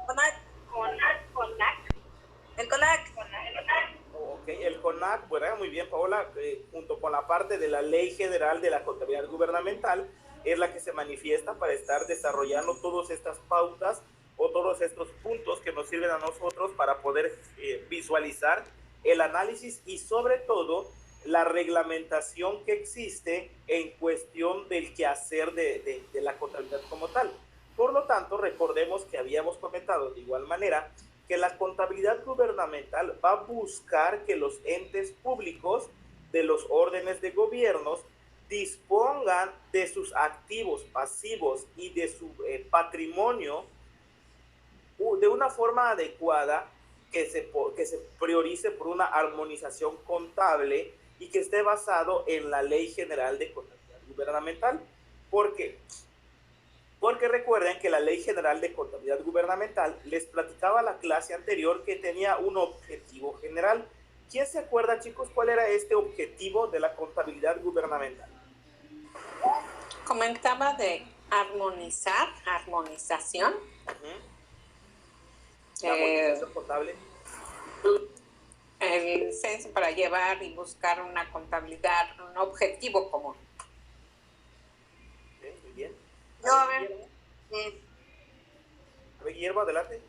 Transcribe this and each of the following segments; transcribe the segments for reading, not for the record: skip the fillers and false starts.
CONAC. CONAC. El CONAC. Ok, el CONAC, bueno, muy bien, Paola, junto con la parte de la Ley General de la Contabilidad Gubernamental, es la que se manifiesta para estar desarrollando todas estas pautas o todos estos puntos que nos sirven a nosotros para poder visualizar el análisis y sobre todo la reglamentación que existe en cuestión del quehacer de la contabilidad como tal. Por lo tanto, recordemos que habíamos comentado de igual manera que la contabilidad gubernamental va a buscar que los entes públicos de los órdenes de gobiernos dispongan de sus activos, pasivos y de su patrimonio de una forma adecuada que se priorice por una armonización contable y que esté basado en la Ley General de Contabilidad Gubernamental. ¿Por qué? Porque recuerden que la Ley General de Contabilidad Gubernamental les platicaba la clase anterior que tenía un objetivo general. ¿Quién se acuerda, chicos, cuál era este objetivo de la contabilidad gubernamental? Comentaba de armonización. La armonización contable. El censo para llevar y buscar una contabilidad, un objetivo común. Okay, muy bien. No, a ver. A ver, Guillermo, adelante.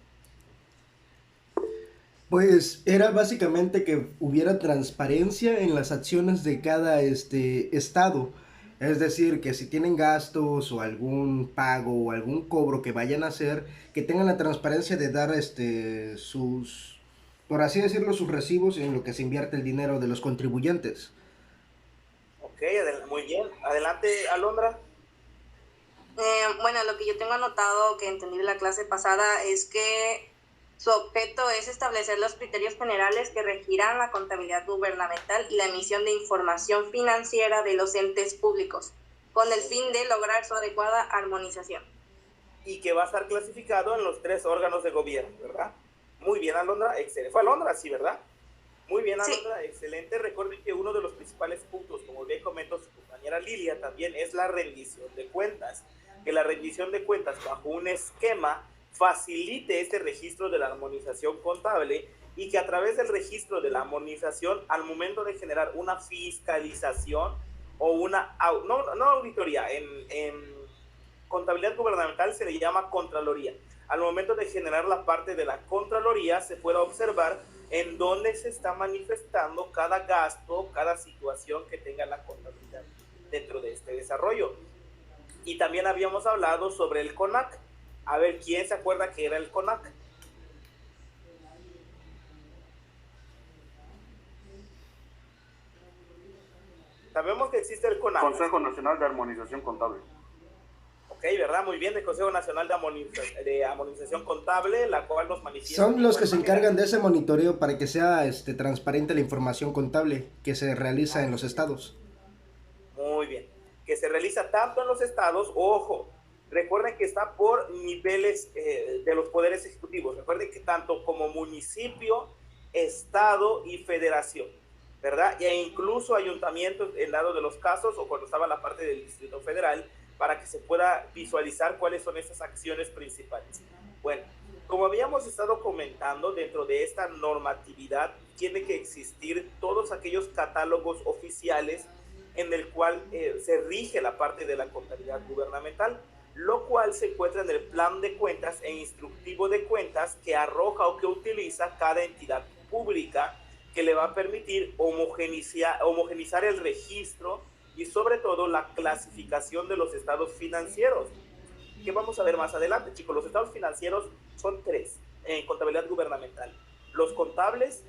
Pues era básicamente que hubiera transparencia en las acciones de cada estado. Es decir, que si tienen gastos o algún pago o algún cobro que vayan a hacer, que tengan la transparencia de dar sus, por así decirlo, sus recibos en lo que se invierte el dinero de los contribuyentes. Ok, muy bien. Adelante, Alondra. Bueno, lo que yo tengo anotado que entendí de la clase pasada es que su objeto es establecer los criterios generales que regirán la contabilidad gubernamental y la emisión de información financiera de los entes públicos, con el fin de lograr su adecuada armonización. Y que va a estar clasificado en los 3 órganos de gobierno, ¿verdad? Muy bien, Alondra, excelente. Fue Alondra, sí, ¿verdad? Muy bien, Alondra, sí. Excelente. Recuerden que uno de los principales puntos, como bien comentó su compañera Lilia, también es la rendición de cuentas. Que la rendición de cuentas bajo un esquema facilite este registro de la armonización contable y que a través del registro de la armonización, al momento de generar una fiscalización o una, no auditoría, en contabilidad gubernamental se le llama contraloría. Al momento de generar la parte de la contraloría, se pueda observar en dónde se está manifestando cada gasto, cada situación que tenga la contabilidad dentro de este desarrollo. Y también habíamos hablado sobre el CONAC. A ver, ¿quién se acuerda que era el CONAC? Sabemos que existe el CONAC. Consejo Nacional de Armonización Contable. Ok, ¿verdad? Muy bien, del Consejo Nacional de Armonización Contable, la cual nos manifiesta. Son los que se encargan de ese monitoreo para que sea transparente la información contable que se realiza en los estados. Muy bien. Que se realiza tanto en los estados, ojo, recuerden que está por niveles de los poderes ejecutivos. Recuerden que tanto como municipio, estado y federación, ¿verdad? E incluso ayuntamientos en dado de los casos o cuando estaba la parte del Distrito Federal, para que se pueda visualizar cuáles son esas acciones principales. Bueno, como habíamos estado comentando, dentro de esta normatividad tiene que existir todos aquellos catálogos oficiales en el cual se rige la parte de la contabilidad gubernamental, lo cual se encuentra en el plan de cuentas e instructivo de cuentas que arroja o que utiliza cada entidad pública, que le va a permitir homogenizar el registro y sobre todo la clasificación de los estados financieros, que vamos a ver más adelante, chicos. Los estados financieros son 3 en contabilidad gubernamental: los contables,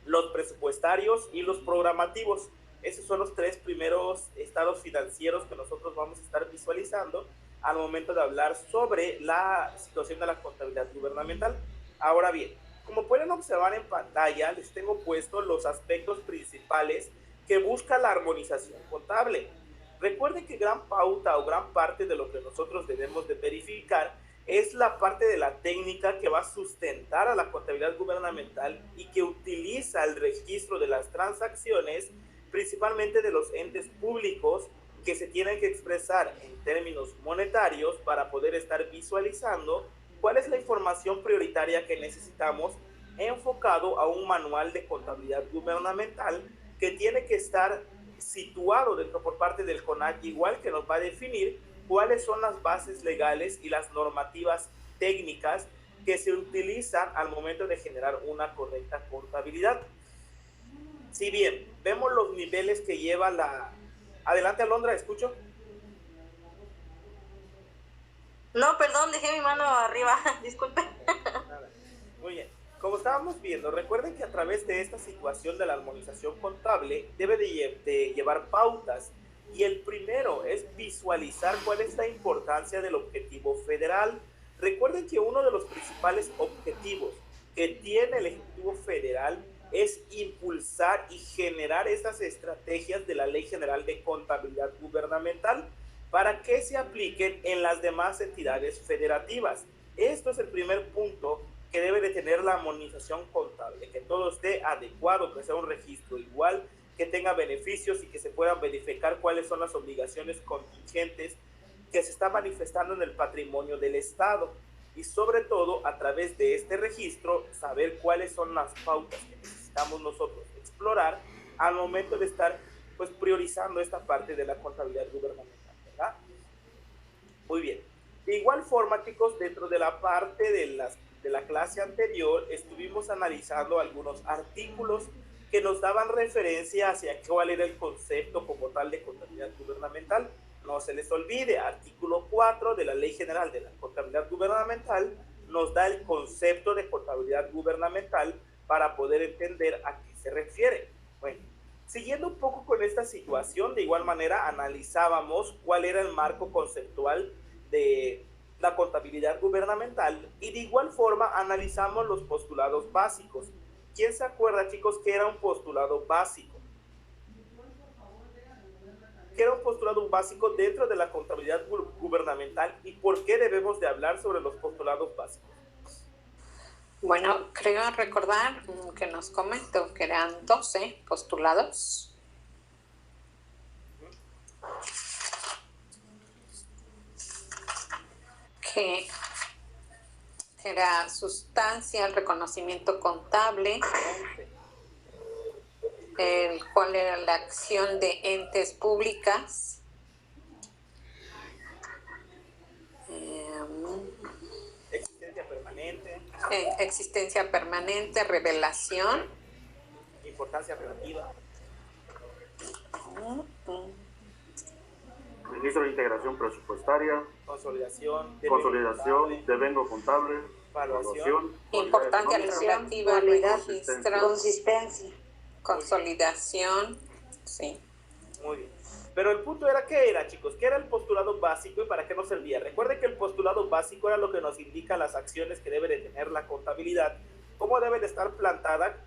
los presupuestarios y los programativos. Esos son los 3 primeros estados financieros que nosotros vamos a estar visualizando al momento de hablar sobre la situación de la contabilidad gubernamental. Ahora bien, como pueden observar en pantalla, les tengo puestos los aspectos principales que busca la armonización contable. Recuerden que gran pauta o gran parte de lo que nosotros debemos de verificar es la parte de la técnica que va a sustentar a la contabilidad gubernamental y que utiliza el registro de las transacciones, principalmente de los entes públicos, que se tienen que expresar en términos monetarios para poder estar visualizando ¿Cuál es la información prioritaria que necesitamos enfocado a un manual de contabilidad gubernamental que tiene que estar situado dentro por parte del CONAC, igual que nos va a definir cuáles son las bases legales y las normativas técnicas que se utilizan al momento de generar una correcta contabilidad? Si bien vemos los niveles que lleva la... Adelante, Alondra, ¿escucho? No, perdón, dejé mi mano arriba, disculpe. Nada. Muy bien. Como estábamos viendo, recuerden que a través de esta situación de la armonización contable debe de llevar pautas, y el primero es visualizar cuál es la importancia del objetivo federal. Recuerden que uno de los principales objetivos que tiene el Ejecutivo Federal es impulsar y generar estas estrategias de la Ley General de Contabilidad Gubernamental para que se apliquen en las demás entidades federativas. Esto es el primer punto que debe de tener la armonización contable, que todo esté adecuado, que sea un registro igual, que tenga beneficios y que se puedan verificar cuáles son las obligaciones contingentes que se están manifestando en el patrimonio del Estado. Y sobre todo, a través de este registro, saber cuáles son las pautas que necesitamos nosotros explorar al momento de estar pues priorizando esta parte de la contabilidad gubernamental, ¿verdad? Muy bien. De igual forma, chicos, dentro de la parte de la clase anterior, estuvimos analizando algunos artículos que nos daban referencia hacia cuál era el concepto como tal de contabilidad gubernamental. No se les olvide, artículo 4 de la Ley General de la Contabilidad Gubernamental nos da el concepto de contabilidad gubernamental para poder entender a qué se refiere. Bueno, siguiendo un poco con esta situación, de igual manera analizábamos cuál era el marco conceptual de la contabilidad gubernamental y de igual forma analizamos los postulados básicos. ¿Quién se acuerda, chicos, que era un postulado básico? ¿Qué era un postulado básico dentro de la contabilidad gubernamental y por qué debemos de hablar sobre los postulados básicos? Bueno, creo recordar que nos comentó que eran 12 postulados. Que era sustancia, el reconocimiento contable, cuál era la acción de entes públicas, existencia permanente, revelación, importancia relativa, Registro de integración presupuestaria, consolidación, devengo contable, evaluación, importancia relativa, dualidad, registro, consistencia, consolidación, sí. Muy bien. Pero el punto era, ¿qué era, chicos? ¿Qué era el postulado básico y para qué nos servía? Recuerden que el postulado básico era lo que nos indica las acciones que debe de tener la contabilidad, cómo debe de estar planteada,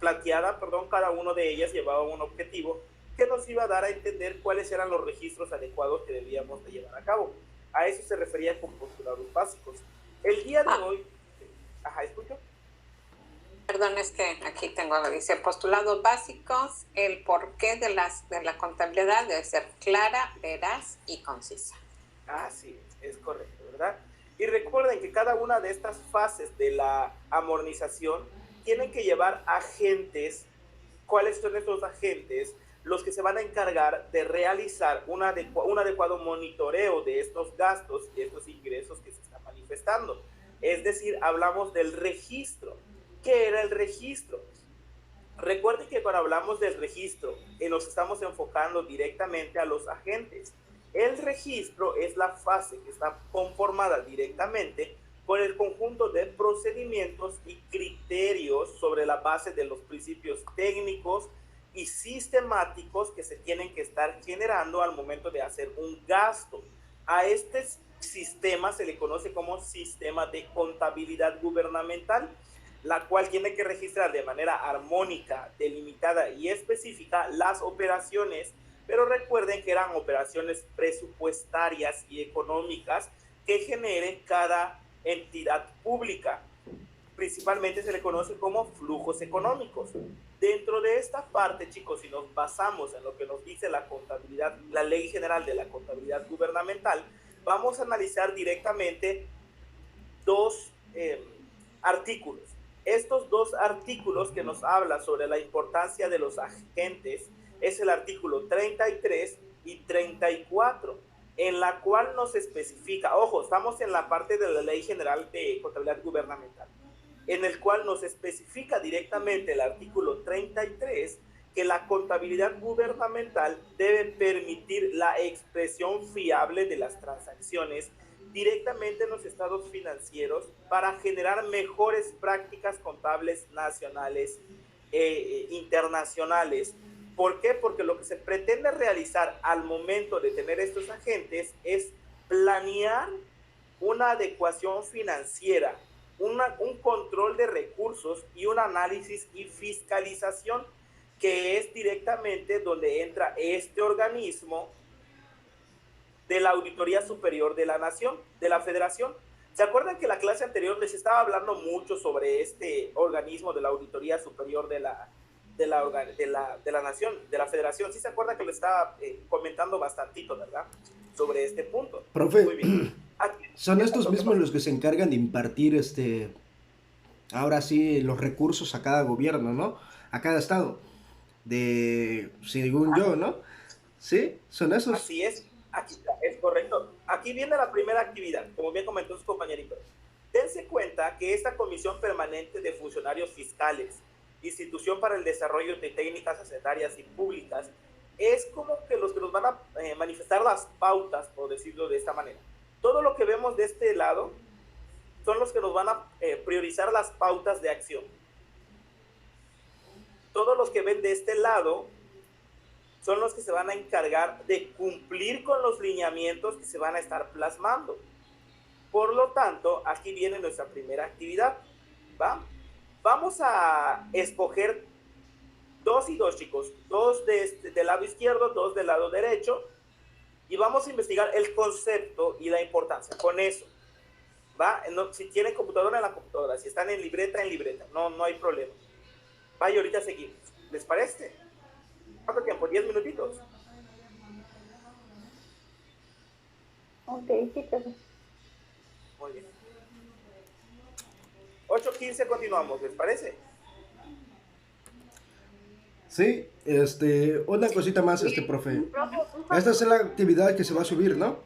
cada uno de ellas llevaba un objetivo que nos iba a dar a entender cuáles eran los registros adecuados que debíamos de llevar a cabo. A eso se refería con postulados básicos. El día de hoy... Ajá, ¿escucho? Perdón, es que aquí tengo, dice, postulados básicos, el porqué de la contabilidad debe ser clara, veraz y concisa. Sí, es correcto, ¿verdad? Y recuerden que cada una de estas fases de la amortización tienen que llevar agentes. ¿Cuáles son estos agentes? Los que se van a encargar de realizar un adecuado monitoreo de estos gastos y estos ingresos que se están manifestando. Es decir, hablamos del registro. ¿Qué era el registro? Recuerden que cuando hablamos del registro, nos estamos enfocando directamente a los agentes. El registro es la fase que está conformada directamente por el conjunto de procedimientos y criterios sobre la base de los principios técnicos y sistemáticos que se tienen que estar generando al momento de hacer un gasto. A este sistema se le conoce como sistema de contabilidad gubernamental, la cual tiene que registrar de manera armónica, delimitada y específica las operaciones, pero recuerden que eran operaciones presupuestarias y económicas que genere cada entidad pública. Principalmente se le conoce como flujos económicos. Dentro de esta parte, chicos, si nos basamos en lo que nos dice la contabilidad, la Ley General de la Contabilidad Gubernamental, vamos a analizar directamente dos artículos. Estos dos artículos que nos hablan sobre la importancia de los agentes es el artículo 33 y 34, en la cual nos especifica, ojo, estamos en la parte de la Ley General de Contabilidad Gubernamental, en el cual nos especifica directamente el artículo 33 que la contabilidad gubernamental debe permitir la expresión fiable de las transacciones directamente en los estados financieros para generar mejores prácticas contables nacionales e internacionales. ¿Por qué? Porque lo que se pretende realizar al momento de tener estos agentes es planear una adecuación financiera, un control de recursos y un análisis y fiscalización, que es directamente donde entra este organismo de la Auditoría Superior de la Nación, de la Federación. ¿Se acuerdan que la clase anterior les estaba hablando mucho sobre este organismo de la Auditoría Superior de la Nación, de la Federación? ¿Sí se acuerdan que lo estaba comentando bastantito, verdad? Sobre este punto. Profe, muy bien. ¿son estos mismos los que se encargan de impartir ahora sí, los recursos a cada gobierno, ¿no? A cada estado. Según yo, ¿no? ¿Sí? ¿Son esos? Así es. Aquí es correcto. Aquí viene la primera actividad, como bien comentó su compañerito. Dense cuenta que esta Comisión Permanente de Funcionarios Fiscales, Institución para el Desarrollo de Técnicas Hacendarias y Públicas, es como que los que nos van a manifestar las pautas, por decirlo de esta manera. Todo lo que vemos de este lado son los que nos van a priorizar las pautas de acción. Todos los que ven de este lado son los que se van a encargar de cumplir con los lineamientos que se van a estar plasmando. Por lo tanto, aquí viene nuestra primera actividad, ¿va? Vamos a escoger 2 y 2, chicos. 2 del lado izquierdo, 2 del lado derecho. Y vamos a investigar el concepto y la importancia. Con eso, ¿va? No, si tienen computadora, en la computadora. Si están en libreta, en libreta. No hay problema. Va, y ahorita seguimos. ¿Les parece? ¿Cuánto tiempo? 10 minutitos. Ok, sí, pero... Muy bien. 8:15 continuamos, ¿les parece? Sí, una cosita más, profe. Esta es la actividad que se va a subir, ¿no?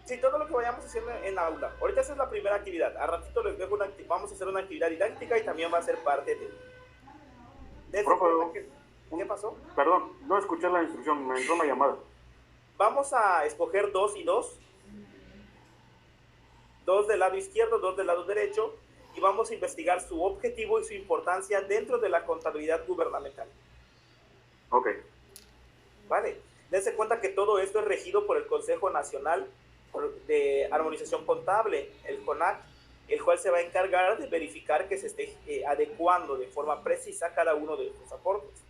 Sí, todo lo que vayamos haciendo en la aula. Ahorita esa es la primera actividad. A ratito les dejo vamos a hacer una actividad didáctica y también va a ser parte de... Profe, ¿Qué pasó? Perdón, no escuché la instrucción, me entró una llamada. Vamos a escoger 2 y 2. 2 del lado izquierdo, 2 del lado derecho, y vamos a investigar su objetivo y su importancia dentro de la contabilidad gubernamental. Ok. Vale. Dense cuenta que todo esto es regido por el Consejo Nacional de Armonización Contable, el CONAC, el cual se va a encargar de verificar que se esté adecuando de forma precisa cada uno de estos aportes.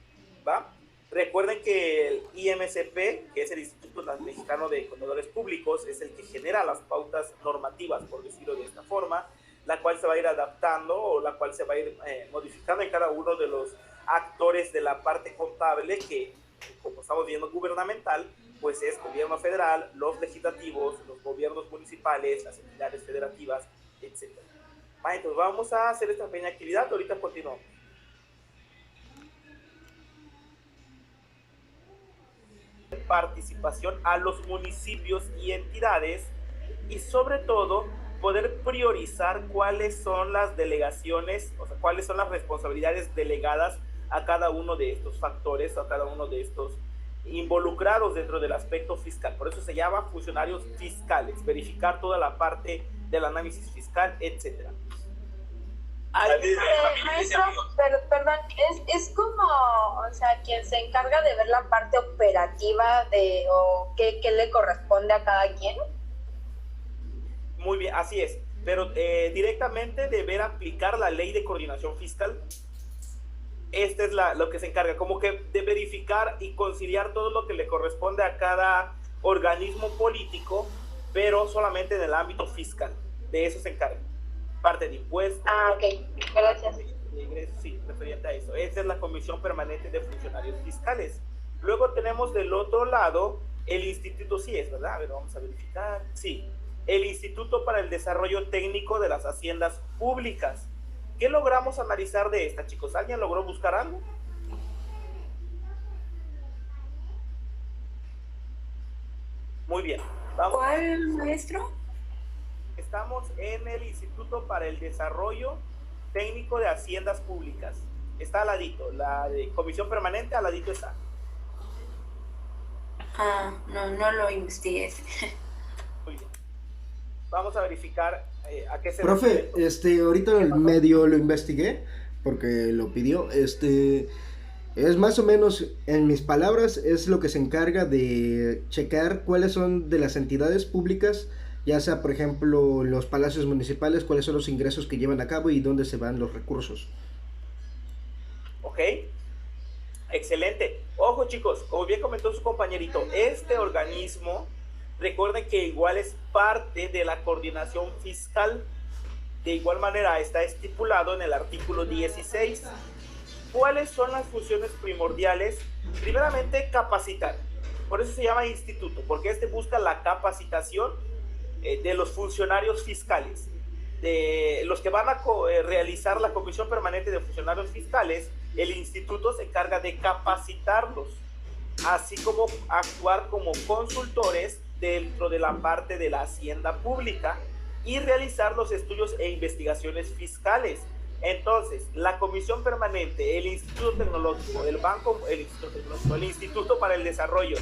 ¿Va? Recuerden que el IMCP, que es el Instituto Mexicano de Contadores Públicos, es el que genera las pautas normativas, por decirlo de esta forma, la cual se va a ir adaptando o la cual se va a ir modificando en cada uno de los actores de la parte contable que, como estamos viendo, gubernamental, pues es gobierno federal, los legislativos, los gobiernos municipales, las entidades federativas, etc. Entonces vamos a hacer esta pequeña actividad, ahorita continuamos. Participación a los municipios y entidades, y sobre todo poder priorizar cuáles son las delegaciones, o sea, cuáles son las responsabilidades delegadas a cada uno de estos factores, a cada uno de estos involucrados dentro del aspecto fiscal. Por eso se llama funcionarios fiscales, verificar toda la parte del análisis fiscal, etcétera. Maestro, perdón, es como, o sea, quien se encarga de ver la parte operativa o qué le corresponde a cada quien. Muy bien, así es, pero directamente deber aplicar la ley de coordinación fiscal. Esta es lo que se encarga, como que de verificar y conciliar todo lo que le corresponde a cada organismo político, pero solamente en el ámbito fiscal. De eso se encarga. Parte de impuestos. Ah, ok, gracias. De ingresos, sí, referente a eso. Esa es la Comisión Permanente de Funcionarios Fiscales. Luego tenemos del otro lado el instituto, sí es, ¿verdad? A ver, vamos a verificar. Sí, el Instituto para el Desarrollo Técnico de las Haciendas Públicas. ¿Qué logramos analizar de esta, chicos? ¿Alguien logró buscar algo? Muy bien. Vamos. ¿Cuál, maestro? Estamos en el Instituto para el Desarrollo Técnico de Haciendas Públicas. Está al ladito, la de Comisión Permanente al ladito está. No lo investigué. Muy bien. Vamos a verificar a qué se Profe, refiere. ahorita en el medio lo investigué porque lo pidió. Es más o menos, en mis palabras, es lo que se encarga de checar cuáles son de las entidades públicas, ya sea, por ejemplo, los palacios municipales, cuáles son los ingresos que llevan a cabo y dónde se van los recursos. Ok, excelente. Ojo, chicos, como bien comentó su compañerito, este organismo, recuerden que igual es parte de la coordinación fiscal. De igual manera está estipulado en el artículo 16. ¿Cuáles son las funciones primordiales? Primeramente, capacitar. Por eso se llama instituto, porque busca la capacitación de los funcionarios fiscales, de los que van a realizar la Comisión Permanente de Funcionarios Fiscales. El instituto se encarga de capacitarlos, así como actuar como consultores dentro de la parte de la hacienda pública y realizar los estudios e investigaciones fiscales. Entonces, la Comisión Permanente, el Instituto Tecnológico, el Instituto para el Desarrollo,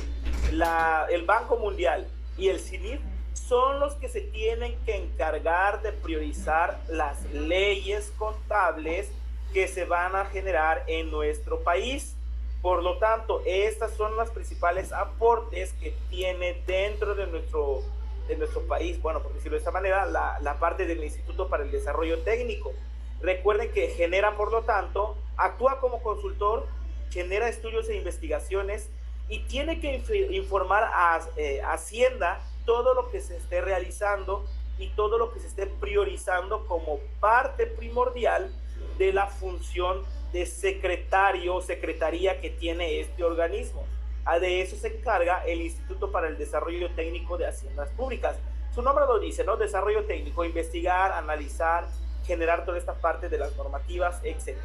el Banco Mundial y el CINIF son los que se tienen que encargar de priorizar las leyes contables que se van a generar en nuestro país. Por lo tanto, estas son los principales aportes que tiene dentro de nuestro país, bueno, por decirlo de esta manera, la parte del Instituto para el Desarrollo Técnico. Recuerden que genera, por lo tanto, actúa como consultor, genera estudios e investigaciones y tiene que informar a Hacienda todo lo que se esté realizando y todo lo que se esté priorizando como parte primordial de la función de secretario o secretaría que tiene este organismo. De eso se encarga el Instituto para el Desarrollo Técnico de Haciendas Públicas. Su nombre lo dice, ¿no? Desarrollo técnico, investigar, analizar, generar toda esta parte de las normativas, etc.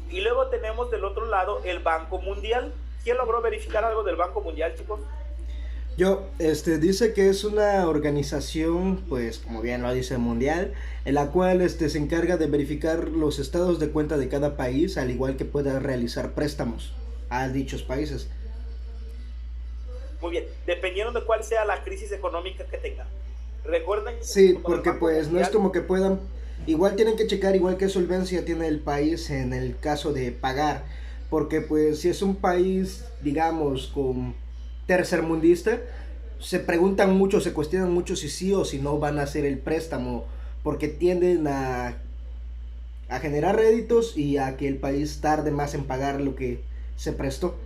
Y luego tenemos del otro lado el Banco Mundial. ¿Quién logró verificar algo del Banco Mundial, chicos? Dice que es una organización, pues como bien lo dice, mundial, en la cual se encarga de verificar los estados de cuenta de cada país, al igual que pueda realizar préstamos a dichos países. Muy bien, dependiendo de cuál sea la crisis económica que tengan. Recuerden. Sí, porque pues no es como que puedan, igual tienen que checar igual qué solvencia tiene el país en el caso de pagar, porque pues si es un país, digamos, con tercermundista, se preguntan mucho, se cuestionan mucho si sí o si no van a hacer el préstamo, porque tienden a generar réditos y a que el país tarde más en pagar lo que se prestó.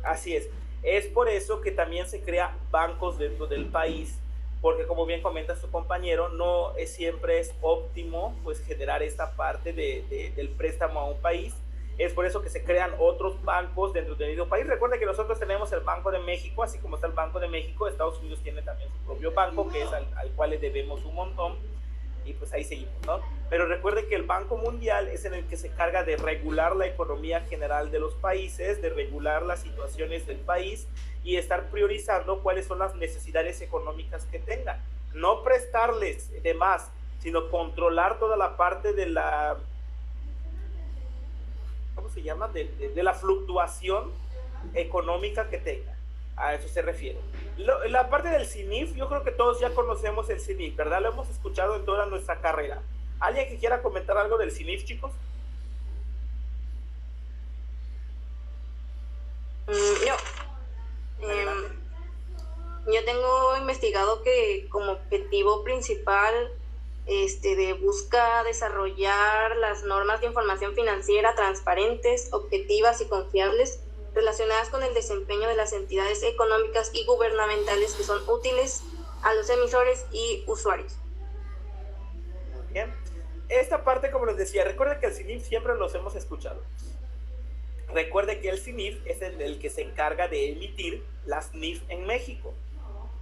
Así es por eso que también se crea bancos dentro del país, porque como bien comenta su compañero, no siempre es óptimo pues generar esta parte del préstamo a un país. Es por eso que se crean otros bancos dentro del mismo país. Recuerden que nosotros tenemos el Banco de México, así como está el Banco de México, Estados Unidos tiene también su propio banco, que es al cual le debemos un montón, y pues ahí seguimos, ¿no? Pero recuerden que el Banco Mundial es en el que se encarga de regular la economía general de los países, de regular las situaciones del país y estar priorizando cuáles son las necesidades económicas que tengan. No prestarles de más, sino controlar toda la parte de la... ¿cómo se llama? De la fluctuación económica que tenga. A eso se refiere. La parte del CINIF, yo creo que todos ya conocemos el CINIF, ¿verdad? Lo hemos escuchado en toda nuestra carrera. ¿Alguien que quiera comentar algo del CINIF, chicos? Yo tengo investigado que como objetivo principal busca desarrollar las normas de información financiera transparentes, objetivas y confiables relacionadas con el desempeño de las entidades económicas y gubernamentales que son útiles a los emisores y usuarios. Muy bien. Esta parte, como les decía, recuerden que el CINIF siempre los hemos escuchado. Recuerde que el CINIF es el que se encarga de emitir las NIF en México.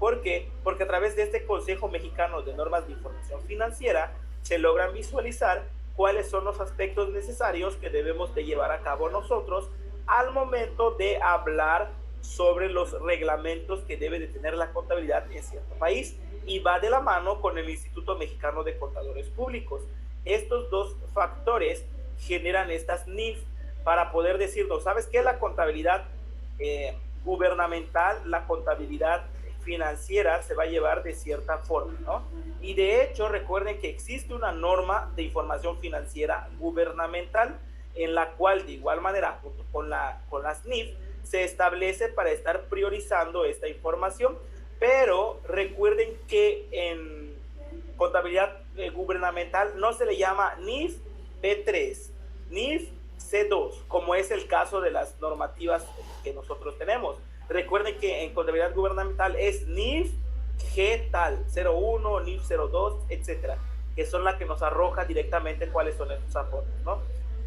¿Por qué? Porque a través de este Consejo Mexicano de Normas de Información Financiera se logran visualizar cuáles son los aspectos necesarios que debemos de llevar a cabo nosotros al momento de hablar sobre los reglamentos que debe de tener la contabilidad en cierto país, y va de la mano con el Instituto Mexicano de Contadores Públicos. Estos dos factores generan estas NIF para poder decirnos, ¿sabes qué? La contabilidad gubernamental, la contabilidad financiera se va a llevar de cierta forma, ¿no? Y de hecho, recuerden que existe una norma de información financiera gubernamental en la cual, de igual manera, junto con las NIF, se establece para estar priorizando esta información, pero recuerden que en contabilidad gubernamental no se le llama NIF B3, NIF C2, como es el caso de las normativas que nosotros tenemos. Recuerden que en contabilidad gubernamental es NIF G tal, 01, NIF 02, etcétera, que son las que nos arroja directamente cuáles son estos aportes, ¿no?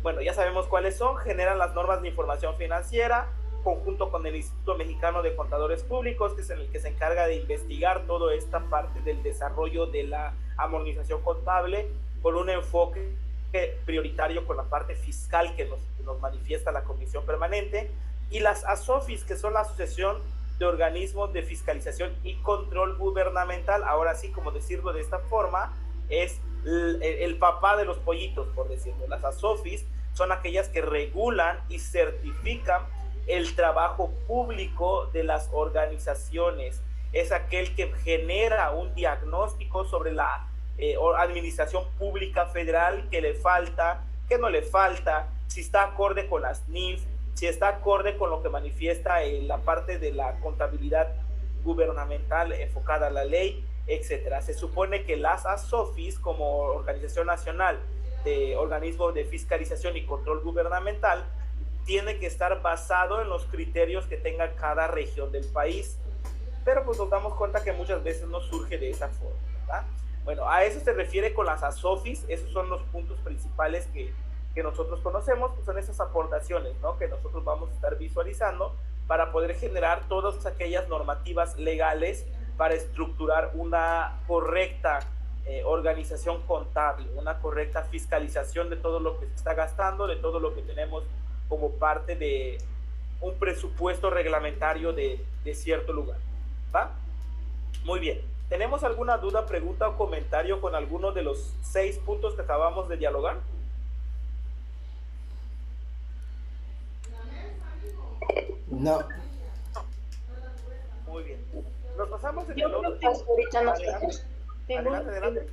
Bueno, ya sabemos cuáles son, generan las normas de información financiera, conjunto con el Instituto Mexicano de Contadores Públicos, que es el que se encarga de investigar toda esta parte del desarrollo de la armonización contable, con un enfoque prioritario con la parte fiscal que nos manifiesta la Comisión Permanente, y las ASOFIS, que son la Asociación de Organismos de Fiscalización y Control Gubernamental. Ahora sí, como decirlo de esta forma, es el papá de los pollitos, por decirlo. Las ASOFIS son aquellas que regulan y certifican el trabajo público de las organizaciones. Es aquel que genera un diagnóstico sobre la administración pública federal, que le falta, que no le falta, si está acorde con las NIF, si está acorde con lo que manifiesta la parte de la contabilidad gubernamental enfocada a la ley, etcétera. Se supone que las ASOFIS, como Organización Nacional de Organismos de Fiscalización y Control Gubernamental, tiene que estar basado en los criterios que tenga cada región del país, pero pues nos damos cuenta que muchas veces no surge de esa forma, ¿verdad? Bueno, a eso se refiere con las ASOFIS. Esos son los puntos principales que nosotros conocemos, pues son esas aportaciones, ¿no?, que nosotros vamos a estar visualizando para poder generar todas aquellas normativas legales para estructurar una correcta organización contable, una correcta fiscalización de todo lo que se está gastando, de todo lo que tenemos como parte de un presupuesto reglamentario de cierto lugar, ¿va? Muy bien. ¿Tenemos alguna duda, pregunta o comentario con alguno de los 6 puntos que acabamos de dialogar? No. Muy bien. Nos pasamos en Yo el creo otro. que hasta ahorita no sé. Tengo Adelante, adelante.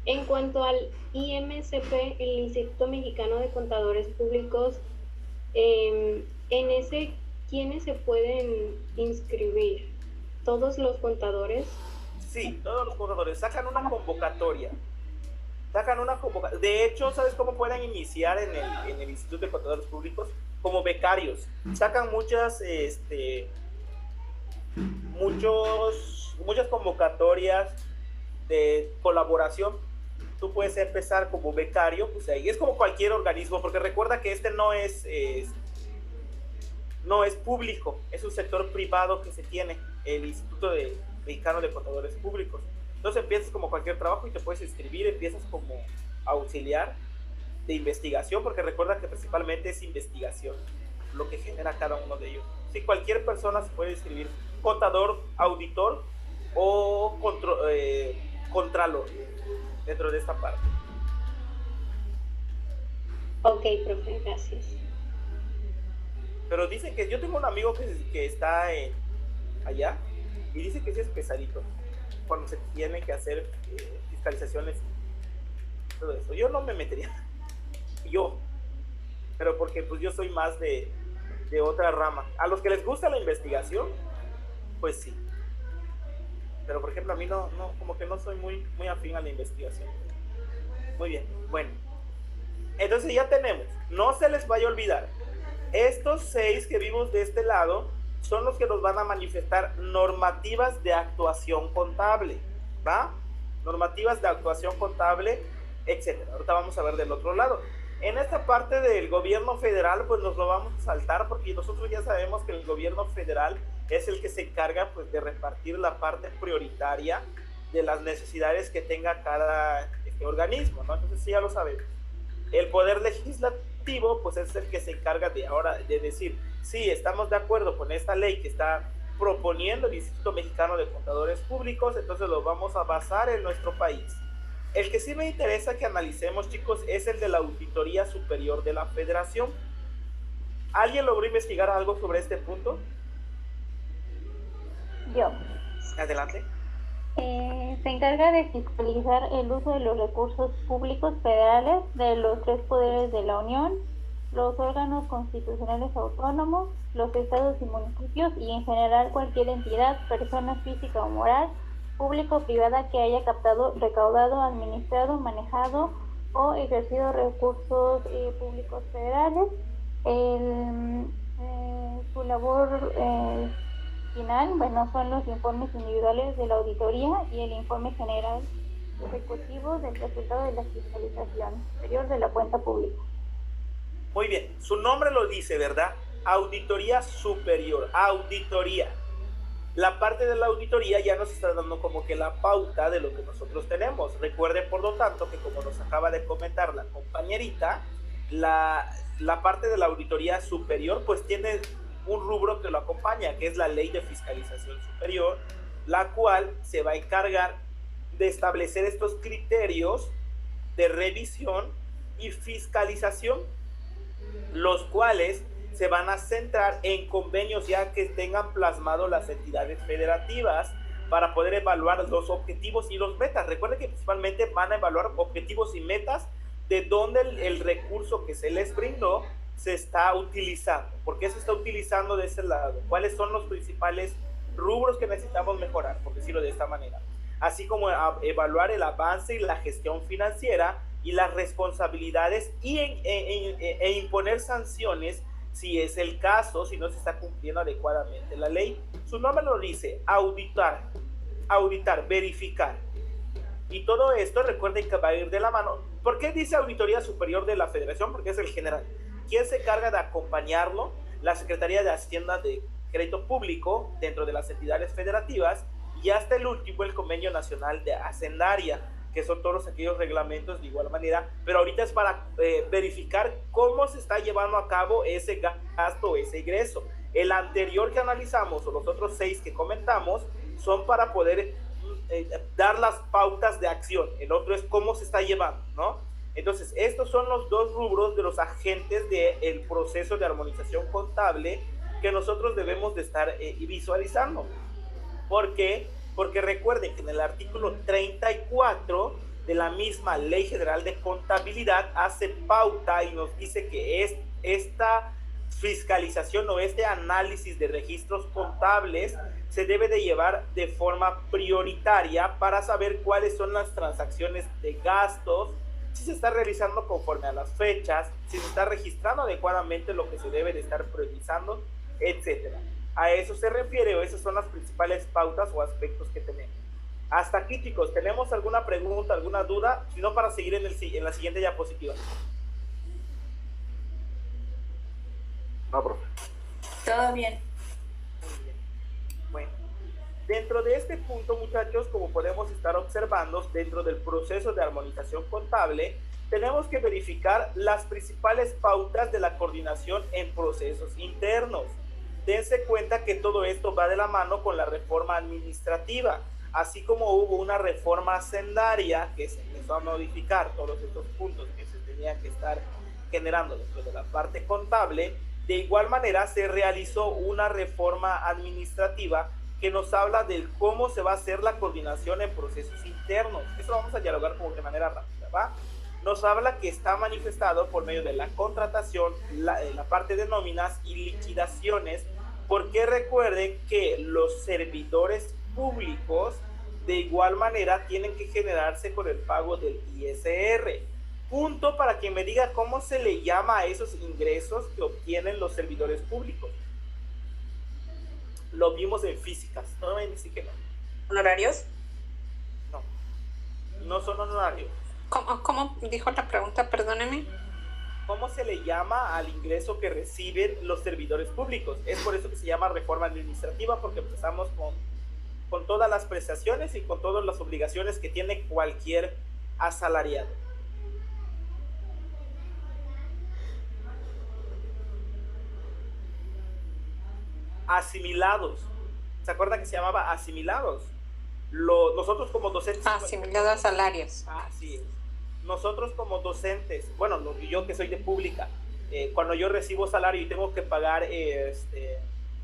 En cuanto al IMCP, el Instituto Mexicano de Contadores Públicos, en ese, ¿quiénes se pueden inscribir? ¿Todos los contadores? Sí, todos los contadores sacan una convocatoria. De hecho, ¿sabes cómo pueden iniciar en el Instituto de Contadores Públicos? Como becarios. Sacan muchas convocatorias de colaboración. Tú puedes empezar como becario, pues ahí es como cualquier organismo, porque recuerda que no es público, es un sector privado que se tiene, el Instituto Mexicano de Contadores Públicos. Entonces empiezas como cualquier trabajo y te puedes inscribir, empiezas como auxiliar de investigación, porque recuerda que principalmente es investigación lo que genera cada uno de ellos. Sí, cualquier persona se puede inscribir, contador, auditor o contralor, dentro de esta parte. Ok, profe, gracias. Pero dicen que yo tengo un amigo que está allá y dice que sí es pesadito cuando se tiene que hacer fiscalizaciones, todo eso. Yo no me metería, pero porque pues yo soy más de otra rama. A los que les gusta la investigación, pues sí. Pero por ejemplo a mí no como que no soy muy afín a la investigación. Muy bien, bueno. Entonces ya tenemos, no se les vaya a olvidar, estos 6 que vimos de este lado son los que nos van a manifestar normativas de actuación contable, ¿va? Normativas de actuación contable, etcétera. Ahorita vamos a ver del otro lado. En esta parte del gobierno federal, pues nos lo vamos a saltar porque nosotros ya sabemos que el gobierno federal es el que se encarga pues de repartir la parte prioritaria de las necesidades que tenga cada organismo, ¿no? Entonces sí, ya lo sabemos. El poder legislativo pues es el que se encarga de ahora de decir, sí, estamos de acuerdo con esta ley que está proponiendo el Instituto Mexicano de Contadores Públicos, entonces lo vamos a basar en nuestro país. El que sí me interesa que analicemos, chicos, es el de la Auditoría Superior de la Federación. ¿Alguien logró investigar algo sobre este punto? Yo. Adelante. Se encarga de fiscalizar el uso de los recursos públicos federales de los 3 poderes de la Unión, los órganos constitucionales autónomos, los estados y municipios y en general cualquier entidad, persona física o moral, público o privada que haya captado, recaudado, administrado, manejado o ejercido recursos públicos federales. Su labor final, bueno, son los informes individuales de la auditoría y el informe general ejecutivo del resultado de la fiscalización superior de la cuenta pública. Muy bien, su nombre lo dice, ¿verdad? Auditoría Superior, auditoría. La parte de la auditoría ya nos está dando como que la pauta de lo que nosotros tenemos. Recuerden, por lo tanto, que como nos acaba de comentar la compañerita, la parte de la auditoría superior pues tiene un rubro que lo acompaña, que es la Ley de Fiscalización Superior, la cual se va a encargar de establecer estos criterios de revisión y fiscalización, los cuales se van a centrar en convenios ya que tengan plasmado las entidades federativas para poder evaluar los objetivos y los metas. Recuerden que principalmente van a evaluar objetivos y metas de dónde el recurso que se les brindó se está utilizando, por qué se está utilizando de ese lado, cuáles son los principales rubros que necesitamos mejorar, por decirlo de esta manera, así como evaluar el avance y la gestión financiera y las responsabilidades e imponer sanciones si es el caso, si no se está cumpliendo adecuadamente la ley. Su nombre lo dice, auditar, verificar. Y todo esto, recuerden que va a ir de la mano. ¿Por qué dice Auditoría Superior de la Federación? Porque es el general. ¿Quién se encarga de acompañarlo? La Secretaría de Hacienda de Crédito Público dentro de las entidades federativas y hasta el último, el Convenio Nacional de Hacendaria, que son todos aquellos reglamentos de igual manera, pero ahorita es para verificar cómo se está llevando a cabo ese gasto, ese ingreso. El anterior que analizamos, o los otros 6 que comentamos, son para poder dar las pautas de acción. El otro es cómo se está llevando, ¿no? Entonces, estos son los 2 rubros de los agentes del proceso de armonización contable que nosotros debemos de estar visualizando. ¿Por qué? Porque recuerden que en el artículo 34 de la misma Ley General de Contabilidad hace pauta y nos dice que esta fiscalización o este análisis de registros contables se debe de llevar de forma prioritaria para saber cuáles son las transacciones de gastos, si se está realizando conforme a las fechas, si se está registrando adecuadamente lo que se debe de estar priorizando, etcétera. A eso se refiere, o esas son las principales pautas o aspectos que tenemos. Hasta aquí, chicos, ¿tenemos alguna pregunta, alguna duda? Si no, para seguir en la siguiente diapositiva. No, profe. Todo bien. Muy bien. Bueno, dentro de este punto, muchachos, como podemos estar observando, dentro del proceso de armonización contable, tenemos que verificar las principales pautas de la coordinación en procesos internos. Dense cuenta que todo esto va de la mano con la reforma administrativa, así como hubo una reforma hacendaria que se empezó a modificar todos estos puntos que se tenían que estar generando dentro de la parte contable. De igual manera se realizó una reforma administrativa que nos habla de cómo se va a hacer la coordinación en procesos internos. Eso vamos a dialogar como de manera rápida, ¿va? Nos habla que está manifestado por medio de la contratación, la parte de nóminas y liquidaciones, porque recuerden que los servidores públicos de igual manera tienen que generarse con el pago del ISR. Punto para que me diga cómo se le llama a esos ingresos que obtienen los servidores públicos. Lo vimos en físicas, no me dice que no. ¿Honorarios? No, no son honorarios. ¿Cómo dijo la pregunta? Perdóneme. ¿cómo se le llama al ingreso que reciben los servidores públicos? Es por eso que se llama reforma administrativa, porque empezamos con todas las prestaciones y con todas las obligaciones que tiene cualquier asalariado. Asimilados. ¿Se acuerdan que se llamaba asimilados? Nosotros como docentes... Asimilado a salarios. Así es. Nosotros como docentes, bueno, yo que soy de pública, cuando yo recibo salario y tengo que pagar el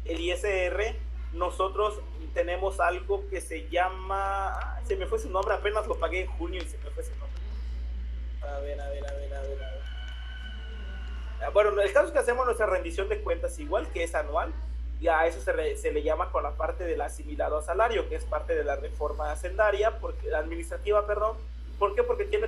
ISR, nosotros tenemos algo que se llama... se me fue su nombre, apenas lo pagué en junio y se me fue su nombre. A ver. Bueno, el caso es que hacemos nuestra rendición de cuentas igual, que es anual, y a eso se le llama con la parte del asimilado a salario, que es parte de la reforma hacendaria, administrativa, perdón. ¿Por qué? Porque tiene